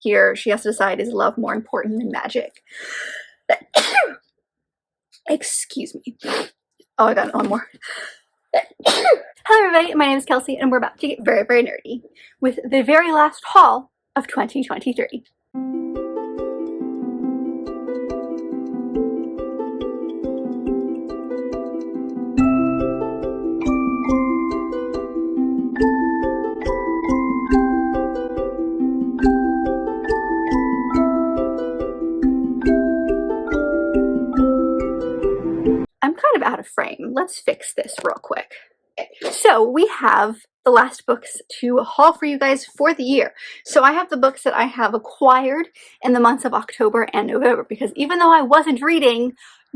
here she has to decide, is love more important than magic? Excuse me. Oh, I got one more. Hello everybody, my name is Kelsey and we're about to get very, very nerdy with the very last haul of 2023. I'm kind of out of frame. Let's fix this real quick. So we have the last books to haul for you guys for the year. So I have the books that I have acquired in the months of October and November, because even though I wasn't reading,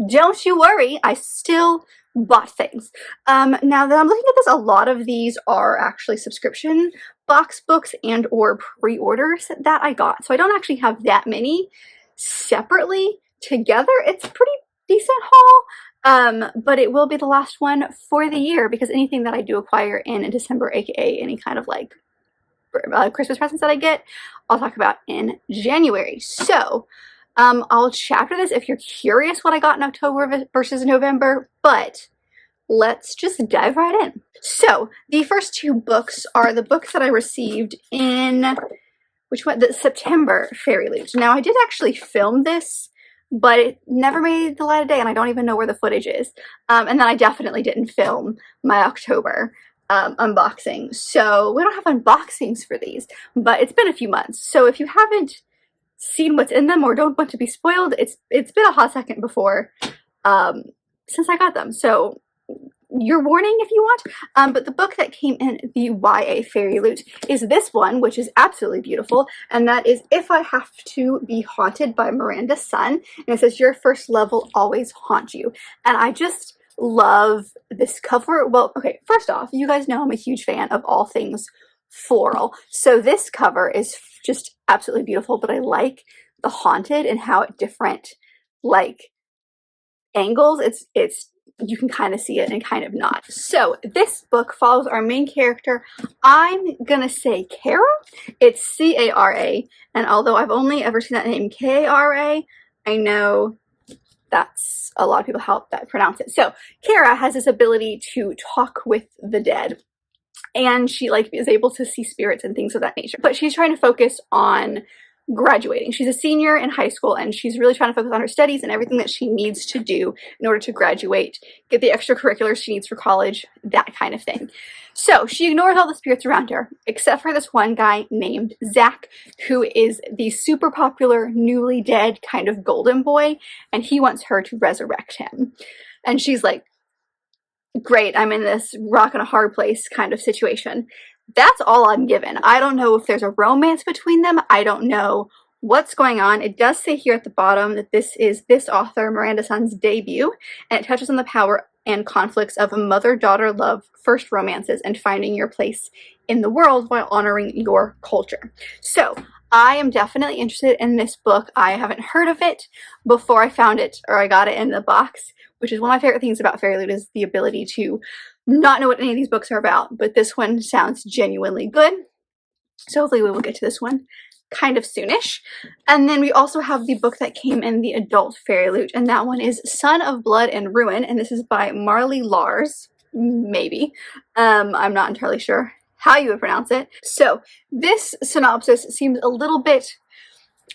don't you worry, I still bought things. Now that I'm looking at this, a lot of these are actually subscription box books and or pre-orders that I got. So I don't actually have that many separately together. It's a pretty decent haul. But it will be the last one for the year, because anything that I do acquire in December, aka any kind of like Christmas presents that I get, I'll talk about in January. So I'll chapter this if you're curious what I got in October versus November, but let's just dive right in. So the first two books are the books that I received in, which one? The September Fairy Loot. Now I did actually film this, but it never made the light of day and I don't even know where the footage is. And then I definitely didn't film my October unboxing. So we don't have unboxings for these, but it's been a few months. So if you haven't seen what's in them or don't want to be spoiled, it's been a hot second before since I got them. So your warning if you want. But the book that came in the YA Fairy Loot is this one, which is absolutely beautiful, and that is If I Have to Be Haunted by Miranda Sun. And it says, your first love will always haunt you. And I just love this cover. Well, okay, first off, you guys know I'm a huge fan of all things floral. So this cover is just absolutely beautiful, but I like the haunted and how at different like angles it's you can kind of see it and kind of not. So this book follows our main character. I'm gonna say Kara. It's C-A-R-A, and although I've only ever seen that name K-A-R-A, I know that's a lot of people how that pronounce it. So Kara has this ability to talk with the dead, and she like is able to see spirits and things of that nature. But she's trying to focus on graduating. She's a senior in high school and she's really trying to focus on her studies and everything that she needs to do in order to graduate, get the extracurriculars she needs for college, that kind of thing. So she ignores all the spirits around her, except for this one guy named Zach, who is the super popular, newly dead kind of golden boy, and he wants her to resurrect him. And she's like, great, I'm in this rock and a hard place kind of situation. That's all I'm given. I don't know if there's a romance between them. I don't know what's going on. It does say here at the bottom that this is this author, Miranda Sun's debut, and it touches on the power and conflicts of mother-daughter love, first romances, and finding your place in the world while honoring your culture. So I am definitely interested in this book. I haven't heard of it before I found it, or I got it in the box, which is one of my favorite things about Fairy Loot, is the ability to not know what any of these books are about, but this one sounds genuinely good. So hopefully we will get to this one kind of soonish. And then we also have the book that came in the adult Fairy Loot, and that one is Son of Blood and Ruin, and this is by Marley Lars, maybe. I'm not entirely sure how you would pronounce it. So this synopsis seems a little bit,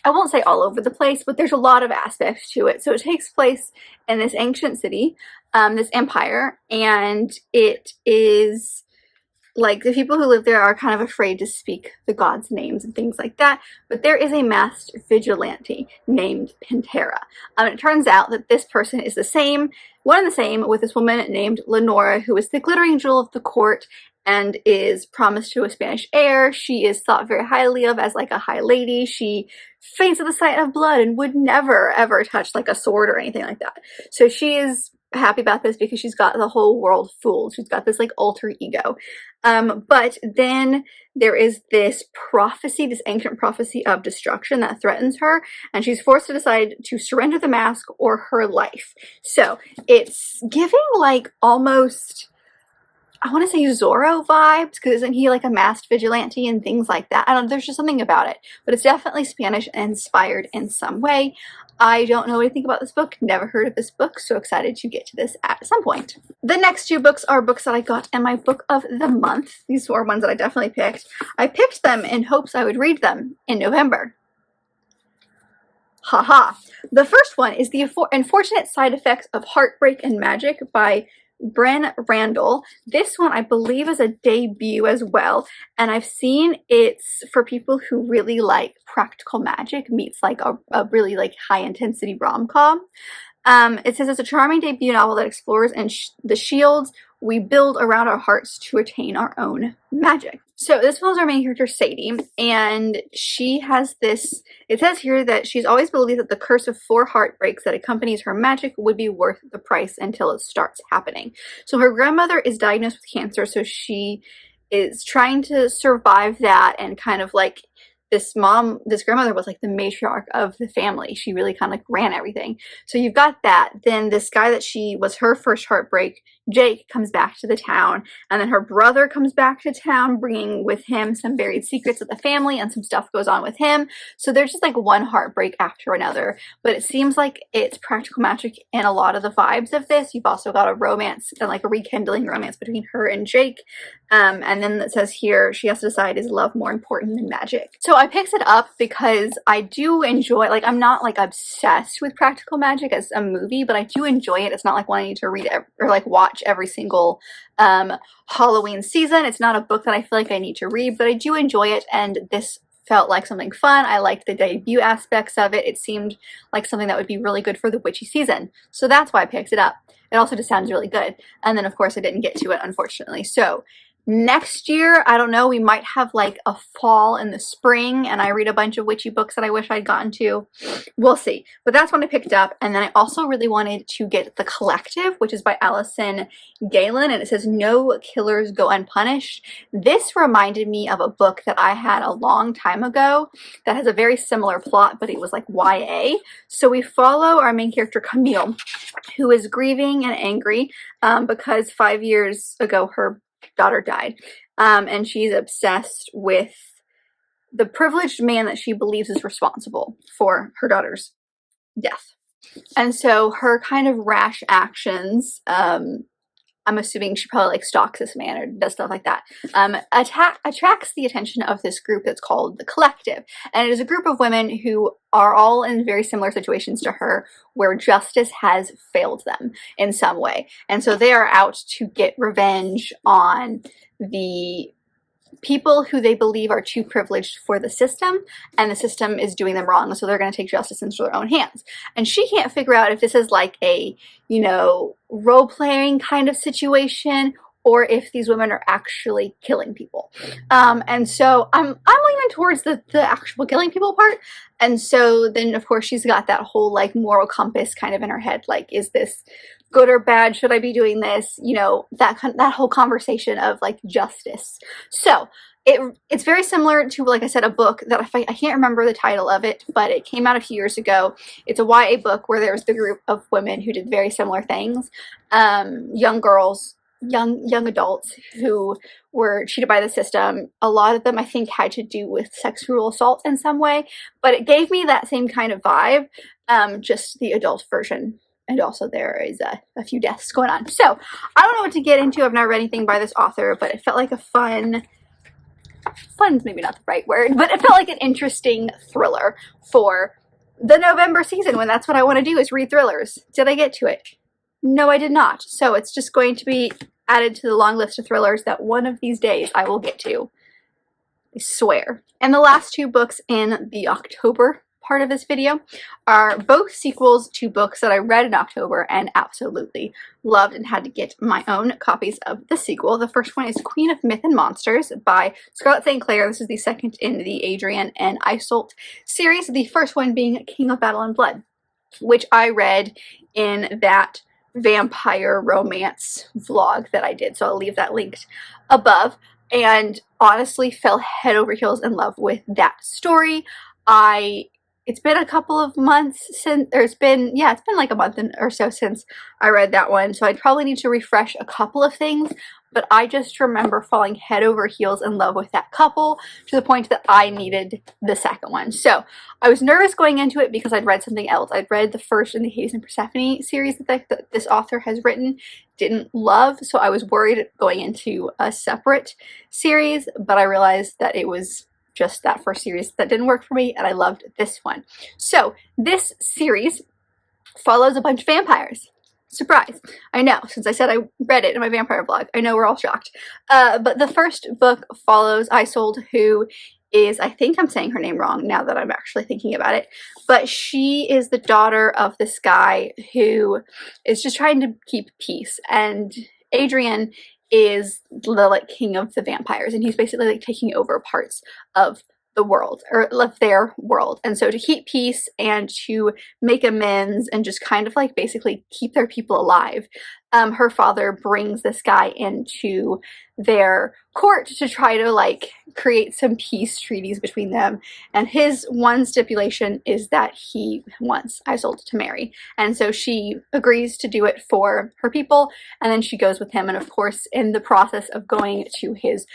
I won't say all over the place, but there's a lot of aspects to it. So it takes place in this ancient city, this empire, and it is like the people who live there are kind of afraid to speak the gods' names and things like that, but there is a masked vigilante named Pantera. It turns out that this person is one and the same with this woman named Lenora, who is the glittering jewel of the court and is promised to a Spanish heir. She is thought very highly of as like a high lady. She faints at the sight of blood and would never ever touch like a sword or anything like that. So she is happy about this because she's got the whole world fooled. She's got this like alter ego. But then there is this prophecy, this ancient prophecy of destruction that threatens her, and she's forced to decide to surrender the mask or her life. So it's giving like almost I want to say Zorro vibes, because isn't he like a masked vigilante and things like that? I don't know, there's just something about it, but it's definitely Spanish inspired in some way. I don't know anything about this book, never heard of this book, so excited to get to this at some point. The next two books are books that I got in my book of the month. These were ones that I definitely picked. I picked them in hopes I would read them in November. Haha. The first one is The Unfortunate Side Effects of Heartbreak and Magic by Bren Randall. This one I believe is a debut as well, and I've seen it's for people who really like practical magic meets like a really like high intensity rom-com. It says it's a charming debut novel that explores the shields we build around our hearts to attain our own magic. So this follows our main character, Sadie, and she has this, it says here that she's always believed that the curse of 4 heartbreaks that accompanies her magic would be worth the price until it starts happening. So her grandmother is diagnosed with cancer, so she is trying to survive that, and kind of like this grandmother was like the matriarch of the family. She really kind of like ran everything. So you've got that. Then this guy that she was her first heartbreak, Jake, comes back to the town, and then her brother comes back to town, bringing with him some buried secrets of the family, and some stuff goes on with him. So there's just like one heartbreak after another, but it seems like it's practical magic in a lot of the vibes of this. You've also got a romance and like a rekindling romance between her and Jake. And then it says here she has to decide, is love more important than magic? So I picked it up because I do enjoy, like, I'm not like obsessed with practical magic as a movie, but I do enjoy it. It's not like wanting to read it or like watch every single Halloween season. It's not a book that I feel like I need to read, but I do enjoy it, and this felt like something fun. I liked the debut aspects of it. It seemed like something that would be really good for the witchy season, so that's why I picked it up. It also just sounds really good, and then of course I didn't get to it, unfortunately. So next year, I don't know, we might have like a fall in the spring and I read a bunch of witchy books that I wish I'd gotten to. We'll see. But that's when I picked up. And then I also really wanted to get The Collective, which is by Allison Galen, and it says no killers go unpunished. This reminded me of a book that I had a long time ago that has a very similar plot, but it was like YA. So we follow our main character, Camille, who is grieving and angry because 5 years ago her daughter died, and she's obsessed with the privileged man that she believes is responsible for her daughter's death. And so her kind of rash actions, I'm assuming she probably like stalks this man or does stuff like that, attracts the attention of this group that's called The Collective. And it is a group of women who are all in very similar situations to her, where justice has failed them in some way. And so they are out to get revenge on the people who they believe are too privileged for the system, and the system is doing them wrong, so they're going to take justice into their own hands. And she can't figure out if this is like a, you know, role-playing kind of situation, or if these women are actually killing people. And so I'm leaning towards the actual killing people part. And so then of course she's got that whole like moral compass kind of in her head, like, is this good or bad? Should I be doing this? You know, that whole conversation of like justice. So it's very similar to, like I said, a book that I can't remember the title of it, but it came out a few years ago. It's a YA book where there's the group of women who did very similar things. Young girls, young adults who were cheated by the system. A lot of them I think had to do with sexual assault in some way, but it gave me that same kind of vibe, just the adult version. And also there is a few deaths going on. So I don't know what to get into. I've never read anything by this author, but it felt like a fun's maybe not the right word, but it felt like an interesting thriller for the November season, when that's what I want to do, is read thrillers. Did I get to it? No, I did not. So it's just going to be added to the long list of thrillers that one of these days I will get to. I swear. And the last two books in the October part of this video are both sequels to books that I read in October and absolutely loved, and had to get my own copies of the sequel. The first one is Queen of Myth and Monsters by Scarlett St. Clair. This is the second in the Adrian and Iseult series, the first one being King of Battle and Blood, which I read in that vampire romance vlog that I did, so I'll leave that linked above, and honestly fell head over heels in love with that story. I it's been a couple of months since, or it's been like a month or so since I read that one, so I'd probably need to refresh a couple of things, but I just remember falling head over heels in love with that couple to the point that I needed the second one. So I was nervous going into it because I'd read something else. I'd read the first in the Hades and Persephone series that this author has written, didn't love, so I was worried going into a separate series, but I realized that it was just that first series that didn't work for me, and I loved this one. So this series follows a bunch of vampires. Surprise. I know, since I said I read it in my vampire blog. I know we're all shocked. But the first book follows Isolde, who is, I think I'm saying her name wrong now that I'm actually thinking about it, but she is the daughter of this guy who is just trying to keep peace, and Adrian is the like king of the vampires, and he's basically like taking over parts of the world, or of their world. And so to keep peace and to make amends and just kind of like basically keep their people alive, her father brings this guy into their court to try to like create some peace treaties between them, and his one stipulation is that he wants Isolde to marry, and so she agrees to do it for her people, and then she goes with him. And of course, in the process of going to his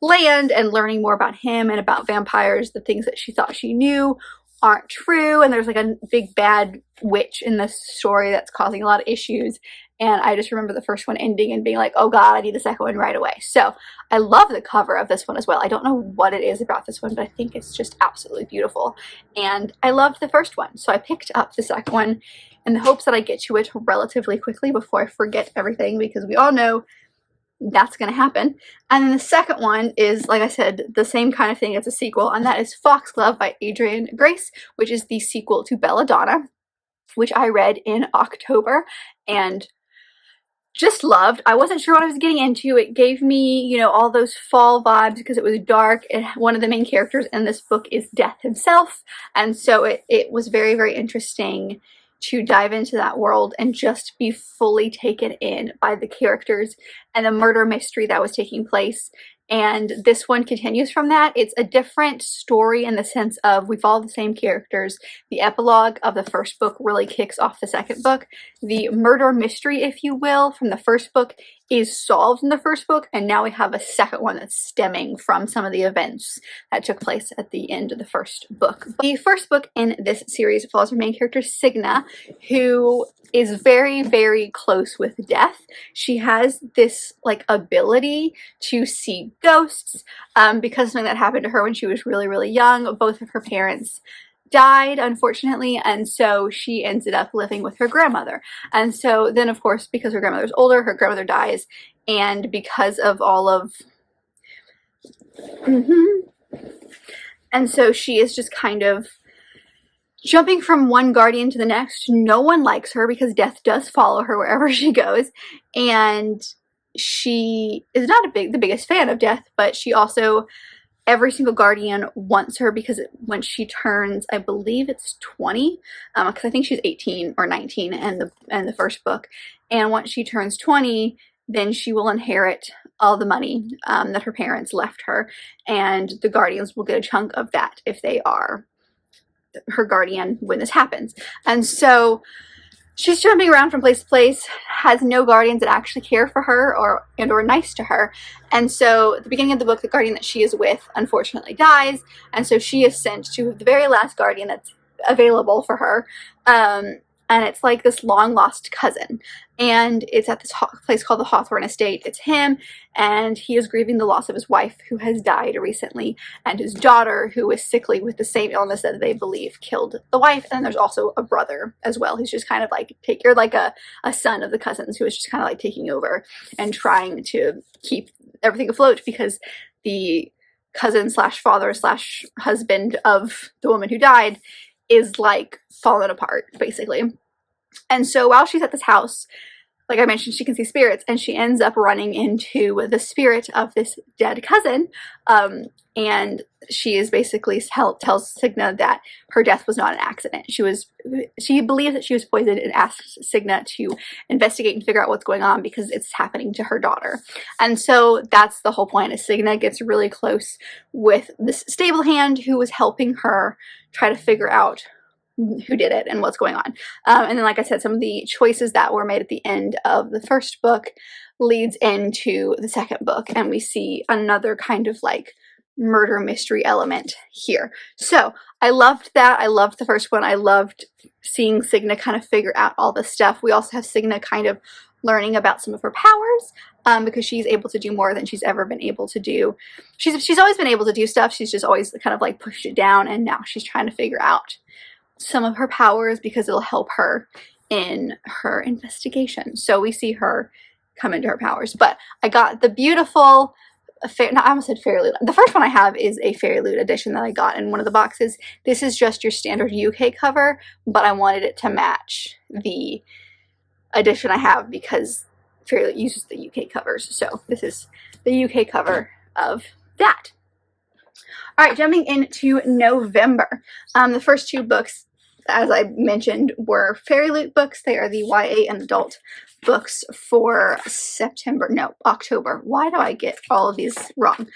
land and learning more about him and about vampires, the things that she thought she knew aren't true, and there's like a big bad witch in this story that's causing a lot of issues. And I just remember the first one ending and being like, oh god, I need the second one right away. So I love the cover of this one as well. I don't know what it is about this one, but I think it's just absolutely beautiful, and I loved the first one, so I picked up the second one in the hopes that I get to it relatively quickly before I forget everything, because we all know that's going to happen. And then the second one is, like I said, the same kind of thing as a sequel, and that is Foxglove by Adrian Grace, which is the sequel to Belladonna, which I read in October and just loved. I wasn't sure what I was getting into. It gave me, you know, all those fall vibes because it was dark. One of the main characters in this book is Death himself, and so it was very, very interesting to dive into that world and just be fully taken in by the characters and the murder mystery that was taking place. And this one continues from that. It's a different story in the sense of we follow the same characters. The epilogue of the first book really kicks off the second book. The murder mystery, if you will, from the first book is solved in the first book, and now we have a second one that's stemming from some of the events that took place at the end of the first book. The first book in this series follows our main character, Signa, who is very, very close with death. She has this like ability to see ghosts because of something that happened to her when she was really, really young. Both of her parents died, unfortunately, and so she ended up living with her grandmother. And so then, of course, because her grandmother's older, her grandmother dies, and because of all of and so she is just kind of jumping from one guardian to the next. No one likes her because death does follow her wherever she goes, and she is not the biggest fan of death, but she also, every single guardian wants her because when she turns, I believe it's 20, because I think she's 18 or 19 in the first book, and once she turns 20, then she will inherit all the money that her parents left her, and the guardians will get a chunk of that if they are her guardian when this happens. And so she's jumping around from place to place, has no guardians that actually care for her or nice to her. And so at the beginning of the book, the guardian that she is with unfortunately dies, and so she is sent to the very last guardian that's available for her. And it's like this long lost cousin, and it's at this place called the Hawthorne Estate. It's him, and he is grieving the loss of his wife who has died recently, and his daughter who is sickly with the same illness that they believe killed the wife. And there's also a brother as well who's just kind of like you're like a son of the cousins who is just kind of like taking over and trying to keep everything afloat, because the cousin slash father slash husband of the woman who died is like falling apart basically. And so while she's at this house, like I mentioned, she can see spirits, and she ends up running into the spirit of this dead cousin, and she is basically tells Signa that her death was not an accident. She believes that she was poisoned, and asks Signa to investigate and figure out what's going on because it's happening to her daughter. And so that's the whole point, is Signa gets really close with this stable hand who was helping her try to figure out who did it and what's going on. And then, like I said, some of the choices that were made at the end of the first book leads into the second book, and we see another kind of like murder mystery element here. So I loved that. I loved the first one. I loved seeing Signa kind of figure out all this stuff. We also have Signa kind of learning about some of her powers, because she's able to do more than she's ever been able to do. She's always been able to do stuff. She's just always kind of like pushed it down, and now she's trying to figure out some of her powers because it'll help her in her investigation. So we see her come into her powers. But I got the beautiful I almost said Fairy Loot. The first one I have is a Fairy Loot edition that I got in one of the boxes. This is just your standard UK cover, but I wanted it to match the edition I have because Fairy Loot uses the UK covers. So this is the UK cover of that. All right, jumping into November. The first two books, as I mentioned, were Fairy Loot books. They are the YA and adult books for October. Why do I get all of these wrong?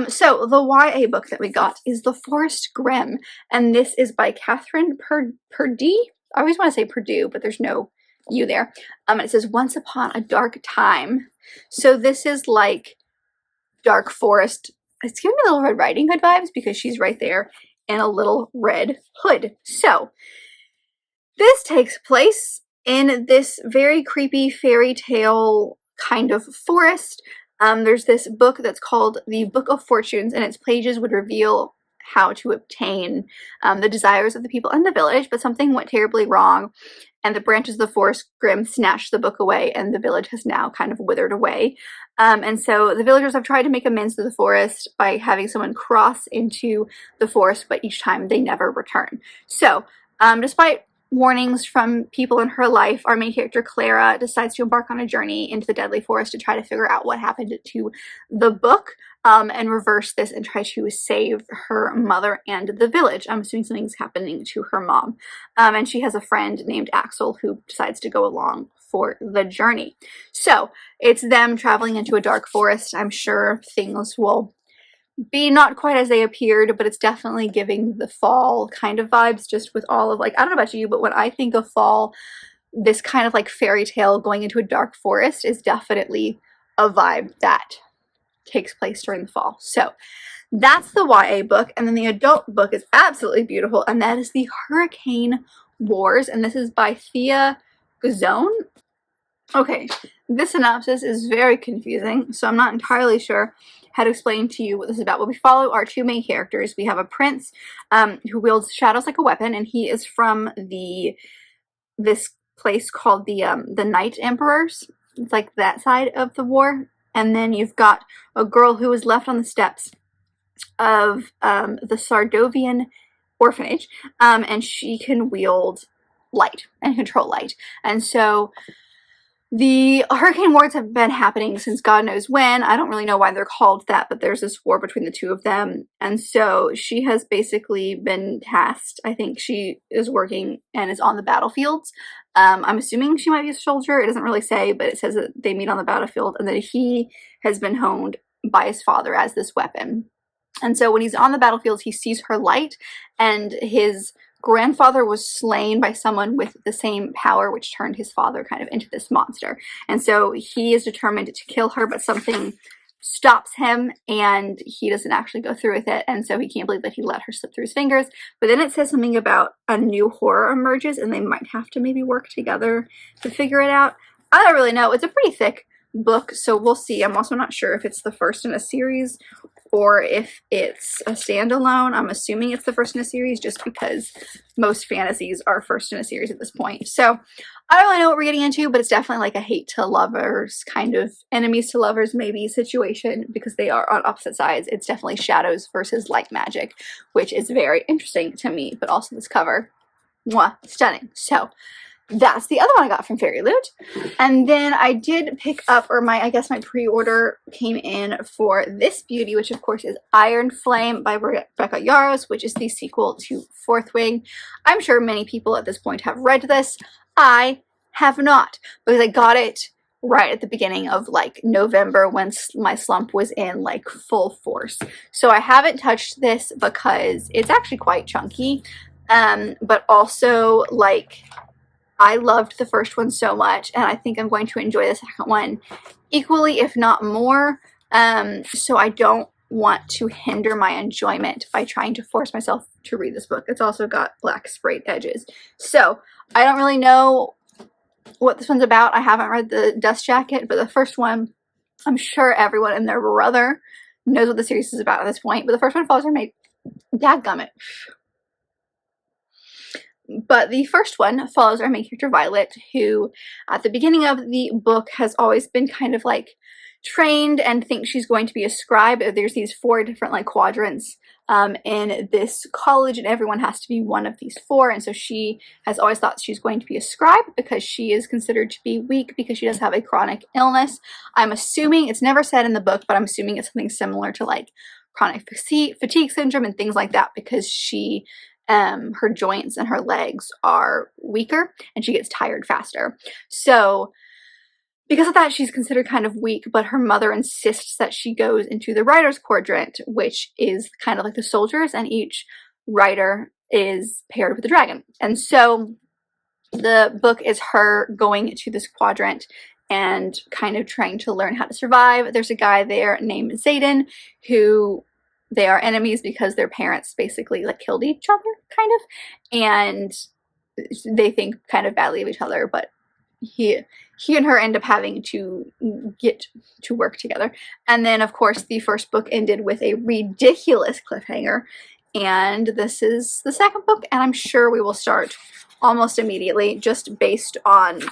So the YA book that we got is The Forest Grimm, and this is by Catherine Purdie. I always want to say Purdue, but there's no U there. And it says Once Upon a Dark Time. So this is like Dark Forest. It's giving me Little Red Riding Hood vibes because she's right there in a little red hood. So this takes place in this very creepy fairy tale kind of forest. There's this book that's called the Book of Fortunes, and its pages would reveal how to obtain the desires of the people in the village, but something went terribly wrong, and the branches of the Forest Grimm snatched the book away, and the village has now kind of withered away. And so the villagers have tried to make amends to the forest by having someone cross into the forest, but each time they never return. So despite warnings from people in her life, our main character Clara decides to embark on a journey into the deadly forest to try to figure out what happened to the book, and reverse this and try to save her mother and the village. I'm assuming something's happening to her mom. And she has a friend named Axel who decides to go along for the journey. So it's them traveling into a dark forest. I'm sure things will be not quite as they appeared, but it's definitely giving the fall kind of vibes, just with all of, like, I don't know about you, but when I think of fall, this kind of like fairy tale going into a dark forest is definitely a vibe that takes place during the fall. So that's the YA book, and then the adult book is absolutely beautiful, and that is the Hurricane Wars, and this is by Thea Gazone. Okay, this synopsis is very confusing, so I'm not entirely sure how to explain to you what this is about. But we follow our two main characters. We have a prince who wields shadows like a weapon, and he is from this place called the Night Emperors. It's like that side of the war. And then you've got a girl who was left on the steps of the Sardovian orphanage, and she can wield light and control light. And so the Hurricane Wars have been happening since God knows when. I don't really know why they're called that, but there's this war between the two of them. And so she has basically been tasked. I think she is working and is on the battlefields. I'm assuming she might be a soldier. It doesn't really say, but it says that they meet on the battlefield and that he has been honed by his father as this weapon. And so when he's on the battlefield, he sees her light, and his grandfather was slain by someone with the same power, which turned his father kind of into this monster. And so he is determined to kill her, but something stops him, and he doesn't actually go through with it. And so he can't believe that he let her slip through his fingers. But then it says something about a new horror emerges, and they might have to maybe work together to figure it out. I don't really know. It's a pretty thick book, so we'll see. I'm also not sure if it's the first in a series or if it's a standalone. I'm assuming it's the first in a series just because most fantasies are first in a series at this point. So I don't really know what we're getting into, but it's definitely like a hate to lovers, kind of enemies to lovers maybe situation, because they are on opposite sides. It's definitely shadows versus light magic, which is very interesting to me, but also this cover, mwah, stunning. So that's the other one I got from Fairy Loot. And then I did pick up, or my pre-order came in for this beauty, which of course is Iron Flame by Rebecca Yarros, which is the sequel to Fourth Wing. I'm sure many people at this point have read this. I have not, because I got it right at the beginning of like November when my slump was in like full force. So I haven't touched this because it's actually quite chunky. but also, like, I loved the first one so much, and I think I'm going to enjoy the second one equally, if not more. So I don't want to hinder my enjoyment by trying to force myself to read this book. It's also got black sprayed edges. So I don't really know what this one's about. I haven't read the Dust Jacket, but the first one, I'm sure everyone and their brother knows what the series is about at this point. But the first one follows her maid. Dadgummit. But the first one follows our main character, Violet, who at the beginning of the book has always been kind of like trained and thinks she's going to be a scribe. There's these 4 different like quadrants in this college, and everyone has to be one of these 4. And so she has always thought she's going to be a scribe because she is considered to be weak because she does have a chronic illness. I'm assuming, it's never said in the book, but I'm assuming it's something similar to like chronic fatigue syndrome and things like that, because she her joints and her legs are weaker and she gets tired faster. So because of that, she's considered kind of weak, but her mother insists that she goes into the writer's quadrant, which is kind of like the soldiers, and each writer is paired with a dragon. And so the book is her going to this quadrant and kind of trying to learn how to survive. There's a guy there named Zayden who they are enemies because their parents basically like killed each other, kind of, and they think kind of badly of each other, but he and her end up having to get to work together. And then of course the first book ended with a ridiculous cliffhanger, and this is the second book, and I'm sure we will start almost immediately just based on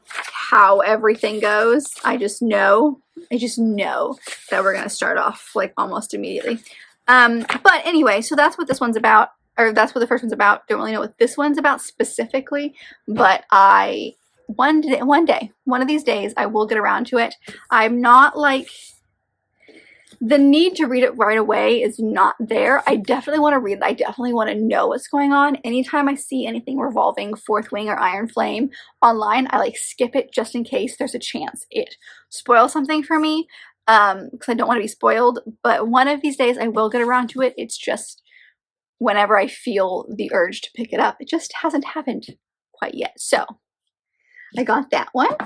how everything goes. I just know that we're gonna start off like almost immediately. But anyway, so that's what this one's about, or that's what the first one's about. Don't really know what this one's about specifically, but one of these days I will get around to it. I'm not like, the need to read it right away is not there. I definitely want to read it. I definitely want to know what's going on. Anytime I see anything revolving Fourth Wing or Iron Flame online, I like skip it just in case there's a chance it spoils something for me, because I don't want to be spoiled. But one of these days I will get around to it. It's just whenever I feel the urge to pick it up. It just hasn't happened quite yet. So I got that one.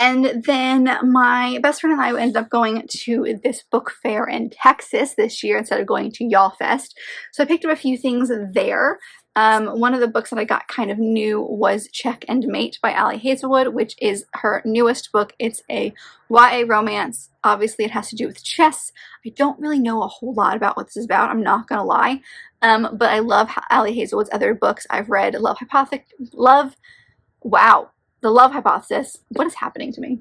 And then my best friend and I ended up going to this book fair in Texas this year instead of going to Y'all Fest. So I picked up a few things there. One of the books that I got kind of new was Check and Mate by Ali Hazelwood, which is her newest book. It's a YA romance. Obviously, it has to do with chess. I don't really know a whole lot about what this is about, I'm not gonna lie. But I love Ali Hazelwood's other books. I've read The Love Hypothesis. What is happening to me?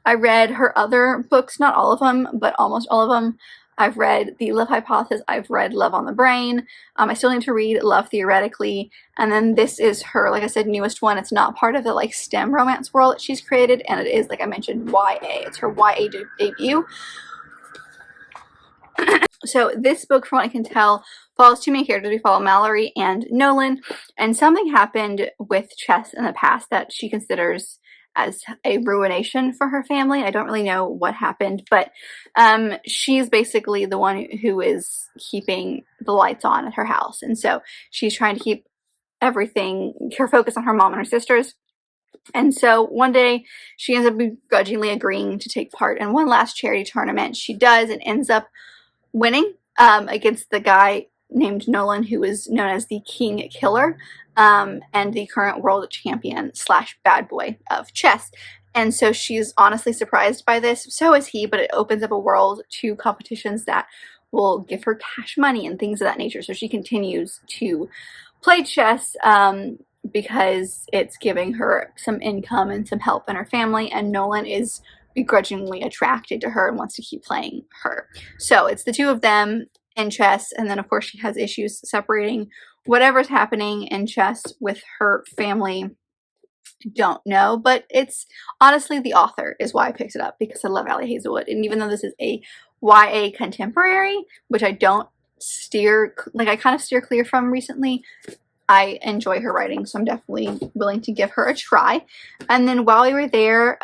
I read her other books, not all of them, but almost all of them. I've read The Love Hypothesis. I've read Love on the Brain. I still need to read Love Theoretically. And then this is her, like I said, newest one. It's not part of the like STEM romance world that she's created, and it is, like I mentioned, YA. It's her YA debut. So this book, from what I can tell, follows 2 main characters. We follow Mallory and Nolan, and something happened with chess in the past that she considers as a ruination for her family. I don't really know what happened, but she's basically the one who is keeping the lights on at her house, and so she's trying to keep her focus on her mom and her sisters. And so one day she ends up begrudgingly agreeing to take part in one last charity tournament. She does, and ends up winning against the guy named Nolan, who is known as the King Killer, and the current world champion / bad boy of chess. And so she's honestly surprised by this. So is he, but it opens up a world to competitions that will give her cash money and things of that nature. So she continues to play chess because it's giving her some income and some help in her family, and Nolan is begrudgingly attracted to her and wants to keep playing her. So it's the 2 of them in chess, and then of course she has issues separating whatever's happening in chess with her family. Don't know, but it's honestly, the author is why I picked it up, because I love Ali Hazelwood. And even though this is a YA contemporary, which I don't I kind of steer clear from recently, I enjoy her writing, so I'm definitely willing to give her a try. And then while we were there,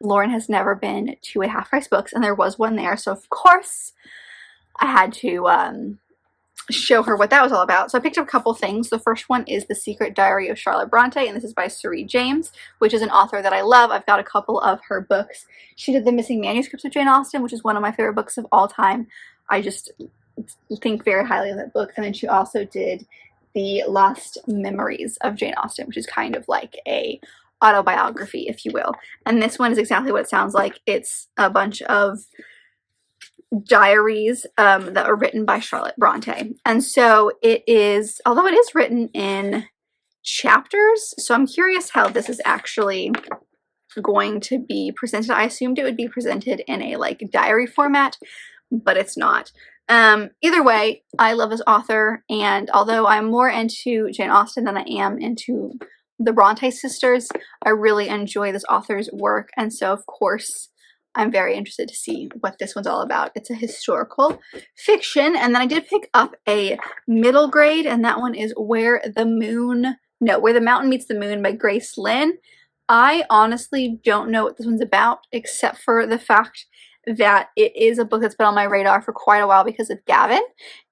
Lauren has never been to a half price books, and there was one there, so of course I had to show her what that was all about. So I picked up a couple things. The first one is The Secret Diary of Charlotte Bronte, and this is by Scribd James, which is an author that I love. I've got a couple of her books. She did The Missing Manuscripts of Jane Austen, which is one of my favorite books of all time. I just think very highly of that book. And then she also did The Lost Memories of Jane Austen, which is kind of like a autobiography, if you will. And this one is exactly what it sounds like. It's a bunch of diaries that are written by Charlotte Bronte. And so it is, although it is written in chapters, so I'm curious how this is actually going to be presented. I assumed it would be presented in a like diary format, but it's not. Either way, I love this author, and although I'm more into Jane Austen than I am into the Bronte sisters, I really enjoy this author's work, and so of course I'm very interested to see what this one's all about. It's a historical fiction, and then I did pick up a middle grade, and that one is Where the Mountain Meets the Moon by Grace Lynn. I honestly don't know what this one's about, except for the fact that it is a book that's been on my radar for quite a while because of Gavin,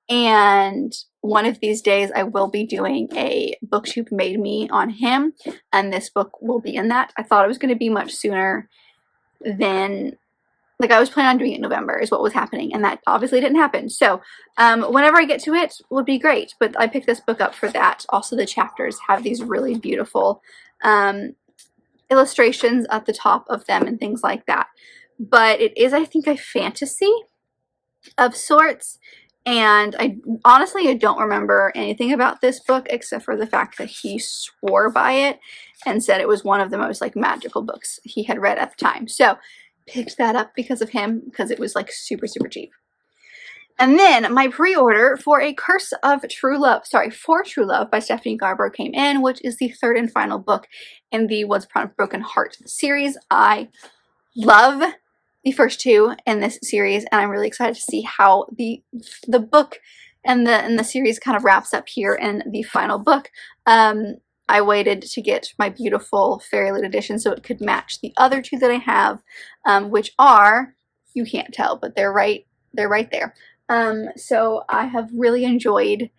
and one of these days I will be doing a Bookshop Made Me on him, and this book will be in that. I thought it was going to be much sooner than, like, I was planning on doing it in November is what was happening, and that obviously didn't happen. So whenever I get to it would be great, but I picked this book up for that. Also, the chapters have these really beautiful illustrations at the top of them and things like that. But it is, I think, a fantasy of sorts, and I don't remember anything about this book except for the fact that he swore by it and said it was one of the most like magical books he had read at the time. So picked that up because of him, because it was like super cheap. And then my pre-order for For True Love by Stephanie Garber came in, which is the third and final book in the Once Upon a Broken Heart series. I love the first two in this series, and I'm really excited to see how the book and the series kind of wraps up here in the final book. I waited to get my beautiful Fairyloot edition so it could match the other two that I have, which are, you can't tell, but they're right there. So I have really enjoyed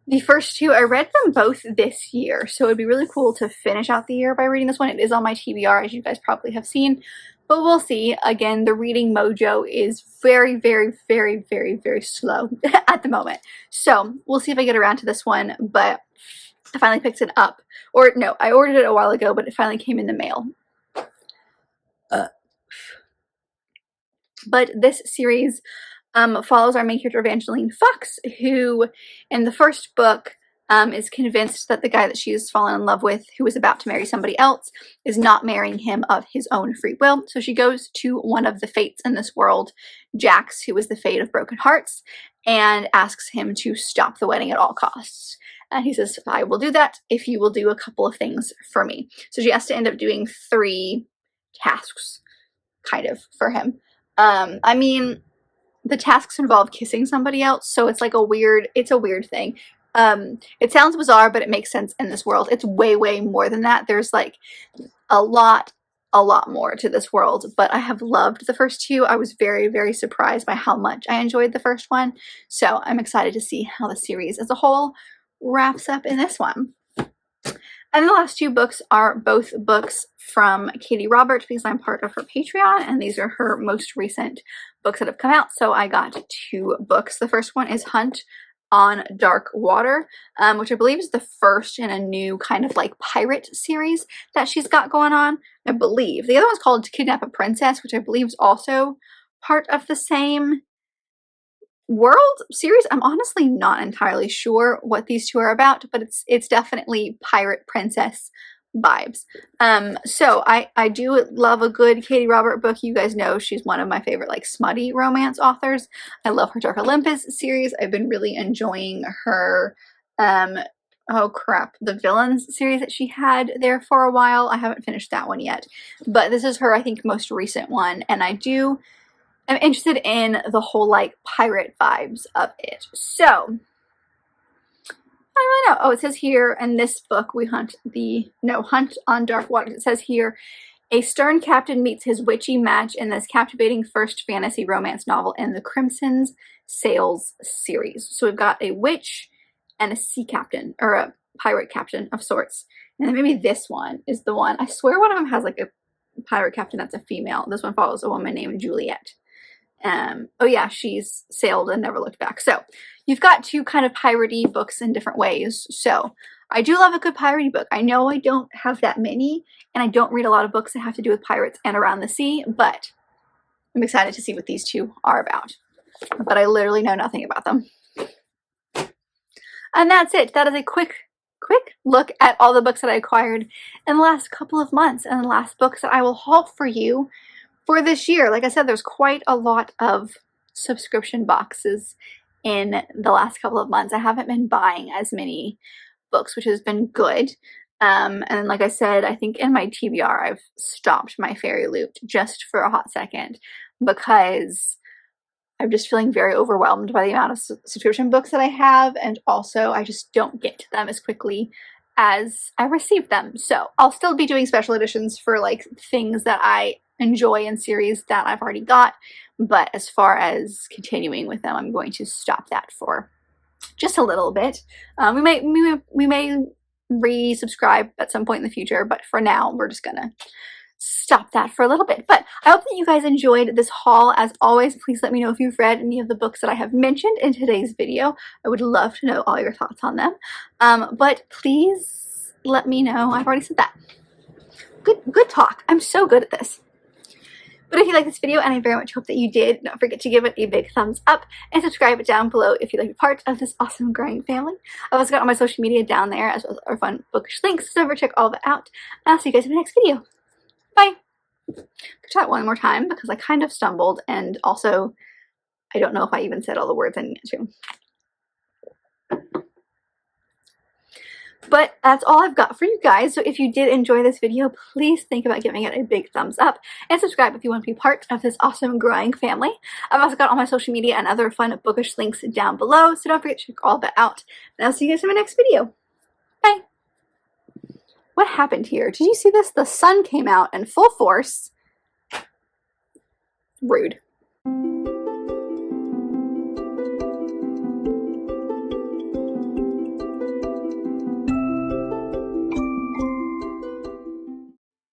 the first two. I read them both this year, so it'd be really cool to finish out the year by reading this one. It is on my TBR, as you guys probably have seen, but we'll see. Again, the reading mojo is very slow at the moment. So we'll see if I get around to this one, but I finally picked it up. Or no, I ordered it a while ago, but it finally came in the mail. But this series follows our main character, Evangeline Fox, who in the first book is convinced that the guy that she has fallen in love with, who is about to marry somebody else, is not marrying him of his own free will. So she goes to one of the fates in this world, Jax, who is the fate of broken hearts, and asks him to stop the wedding at all costs. And he says, I will do that if you will do a couple of things for me. So she has to end up doing 3 tasks, kind of, for him. I mean, the tasks involve kissing somebody else, so it's like a weird thing. It sounds bizarre, but it makes sense in this world. It's way more than that. There's like a lot more to this world, but I have loved the first two. I was very surprised by how much I enjoyed the first one, so I'm excited to see how the series as a whole wraps up in this one. And the last 2 books are both books from Katie Roberts, because I'm part of her Patreon, and these are her most recent books that have come out. So I got 2 books. The first one is Hunt on Dark Water, which I believe is the first in a new kind of like pirate series that she's got going on, I believe. The other one's called To Kidnap a Princess, which I believe is also part of the same world series. I'm honestly not entirely sure what these 2 are about, but it's definitely pirate princess vibes. So I do love a good Katie Robert book. You guys know she's one of my favorite like smutty romance authors. I love her Dark Olympus series. I've been really enjoying her oh crap, the Villains series that she had there for a while. I haven't finished that one yet, but this is her, I think, most recent one, and I'm interested in the whole like pirate vibes of it. So I don't really know. Oh, it says here in this book, Hunt on Dark Waters. It says here, a stern captain meets his witchy match in this captivating first fantasy romance novel in the Crimson's sales series. So we've got a witch and a sea captain, or a pirate captain of sorts. And then maybe this one is the one. I swear one of them has like a pirate captain that's a female. This one follows a woman named Juliet. Oh yeah, she's sailed and never looked back. So you've got two kind of piratey books in different ways. So I do love a good piratey book. I know I don't have that many, and I don't read a lot of books that have to do with pirates and around the sea, but I'm excited to see what these two are about. But I literally know nothing about them. And that's it. That is a quick look at all the books that I acquired in the last couple of months, and the last books that I will haul for you for this year. Like I said, there's quite a lot of subscription boxes in the last couple of months. I haven't been buying as many books, which has been good. And like I said, I think in my TBR, I've stopped my fairy loop just for a hot second because I'm just feeling very overwhelmed by the amount of subscription books that I have, and also I just don't get to them as quickly as I receive them. So I'll still be doing special editions for like things that I enjoy in series that I've already got, but as far as continuing with them, I'm going to stop that for just a little bit. We may resubscribe at some point in the future, but for now we're just gonna stop that for a little bit. But I hope that you guys enjoyed this haul. As always, please let me know if you've read any of the books that I have mentioned in today's video. I would love to know all your thoughts on them. But please let me know. I've already said that. Good talk. I'm so good at this. But if you like this video, and I very much hope that you did, don't forget to give it a big thumbs up and subscribe it down below if you'd like to be part of this awesome growing family. I've also got all my social media down there, as well as our fun bookish links, so over check all that out. And I'll see you guys in the next video. Bye! Try it one more time because I kind of stumbled, and also I don't know if I even said all the words I needed to. But that's all I've got for you guys. So if you did enjoy this video, please think about giving it a big thumbs up and subscribe if you want to be part of this awesome growing family. I've also got all my social media and other fun bookish links down below, so don't forget to check all that out. And I'll see you guys in my next video. Bye! What happened here? Did you see this? The sun came out in full force. Rude.